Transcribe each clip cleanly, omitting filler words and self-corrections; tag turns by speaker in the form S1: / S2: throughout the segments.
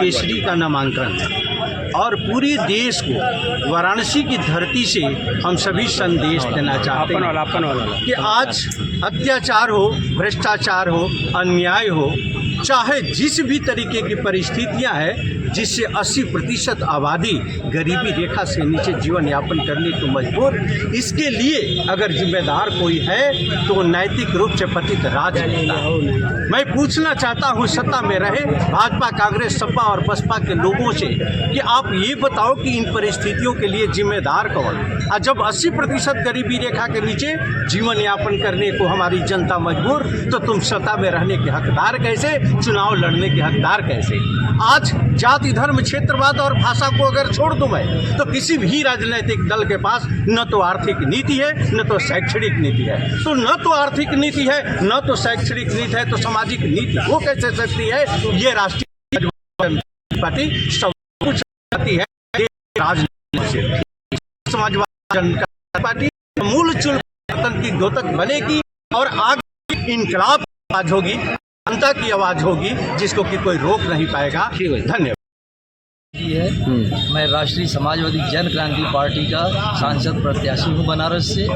S1: केसरी का नामांकन है और पूरे देश को वाराणसी की धरती से हम सभी संदेश देना चाहते हैं कि आज अत्याचार हो, भ्रष्टाचार हो, अन्याय हो, चाहे जिस भी तरीके की परिस्थितियां हैं जिससे 80% आबादी गरीबी रेखा से नीचे जीवन यापन करने को मजबूर, इसके लिए अगर जिम्मेदार कोई है तो नैतिक रूप से पतित राजनेता है। मैं पूछना चाहता हूं सत्ता में रहे भाजपा, कांग्रेस, सपा और बसपा के लोगों से कि आप ये बताओ कि इन परिस्थितियों के लिए जिम्मेदार कौन? और जब 80% गरीबी रेखा के नीचे जीवन यापन करने को हमारी जनता मजबूर, तो तुम सत्ता में रहने के हकदार कैसे, चुनाव लड़ने के हकदार कैसे? आज जाति, धर्म, क्षेत्रवाद और भाषा को अगर छोड़ दूं मैं, तो किसी भी राजनीतिक दल के पास न तो आर्थिक नीति है, न तो शैक्षणिक नीति है। तो न तो आर्थिक नीति है, न तो शैक्षणिक नीति है, तो सामाजिक नीति वो कैसे सकती है? ये राष्ट्रीय पार्टी सब कुछ करती है राजनीति से। समाजवादी जनता पार्टी मूल चूल की द्योतक बनेगी और आगे इनकलाब की आवाज होगी, जनता की आवाज होगी, जिसको कि कोई रोक नहीं पाएगा। धन्यवाद।
S2: मैं राष्ट्रीय समाजवादी जन क्रांति पार्टी का सांसद प्रत्याशी हूँ बनारस से।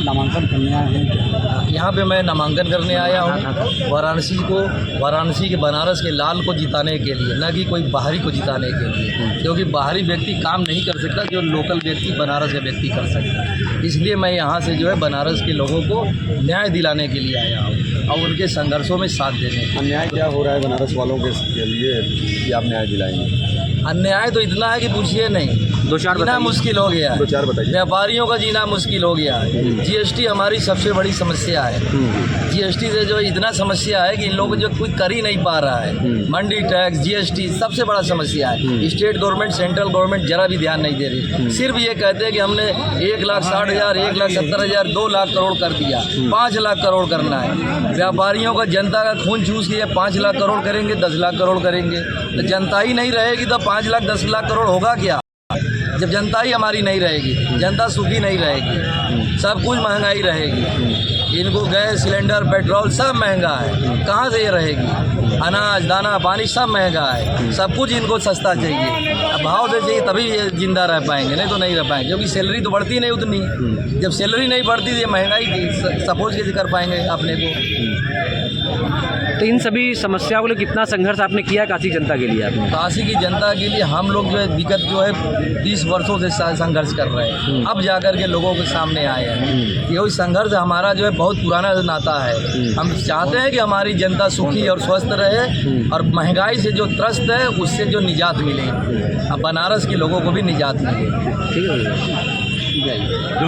S3: नामांकन करने आए हैं
S2: यहाँ पे मैं नामांकन करने आया हूँ वाराणसी के बनारस के लाल को जिताने के लिए, न कि कोई बाहरी को जिताने के लिए, क्योंकि बाहरी व्यक्ति काम नहीं कर सकता जो लोकल व्यक्ति बनारस का व्यक्ति कर सकता है। इसलिए मैं यहाँ से जो है बनारस के लोगों को न्याय दिलाने के लिए आया हूँ और उनके संघर्षों में साथ देने।
S3: अन्याय क्या हो रहा है बनारस वालों के लिए कि आप न्याय दिलाएंगे?
S2: अन्याय तो इतना है कि पूछिए नहीं, जीना मुश्किल हो गया है।
S3: 2-4 बताइए।
S2: व्यापारियों का जीना मुश्किल हो गया है। जीएसटी हमारी सबसे बड़ी समस्या है। जीएसटी से जो इतना समस्या है कि इन लोग जो कुछ कर ही नहीं पा रहा है। मंडी टैक्स, जीएसटी सबसे बड़ा समस्या है। स्टेट गवर्नमेंट, सेंट्रल गवर्नमेंट जरा भी ध्यान नहीं दे रही। सिर्फ ये कहते हैं कि हमने 1,60,000, 1,70,000, 2 लाख करोड़ कर दिया, 5 लाख करोड़ करना है। व्यापारियों का, जनता का खून चूस के 5 लाख करोड़ करेंगे, 10 लाख करोड़ करेंगे, तो जनता ही नहीं रहेगी तो 5 लाख 10 लाख करोड़ होगा क्या? जब जनता ही हमारी नहीं रहेगी, जनता सुखी नहीं रहेगी, सब कुछ महंगाई रहेगी। इनको गैस सिलेंडर, पेट्रोल सब महंगा है, कहाँ से ये रहेगी? अनाज, दाना, पानी सब महंगा है, सब कुछ इनको सस्ता चाहिए। अब भाव से चाहिए तभी ये जिंदा रह पाएंगे, नहीं तो नहीं रह पाएंगे, क्योंकि सैलरी तो बढ़ती नहीं उतनी। जब सैलरी नहीं बढ़ती तो ये महंगाई सपोज कैसे कर पाएंगे अपने को?
S4: तो इन सभी समस्याओं के लिए कितना संघर्ष आपने किया काशी जनता के लिए? आपने
S2: काशी की जनता के लिए हम लोग जो है विगत जो है 20 वर्षों से संघर्ष कर रहे हैं, अब जाकर के लोगों के सामने आए हैं। ये संघर्ष हमारा जो है बहुत पुराना नाता है। हम चाहते हैं कि हमारी जनता सुखी और स्वस्थ रहे और महंगाई से जो त्रस्त है उससे जो निजात मिले, अब बनारस के लोगों को भी निजात मिले।
S4: ठीक है।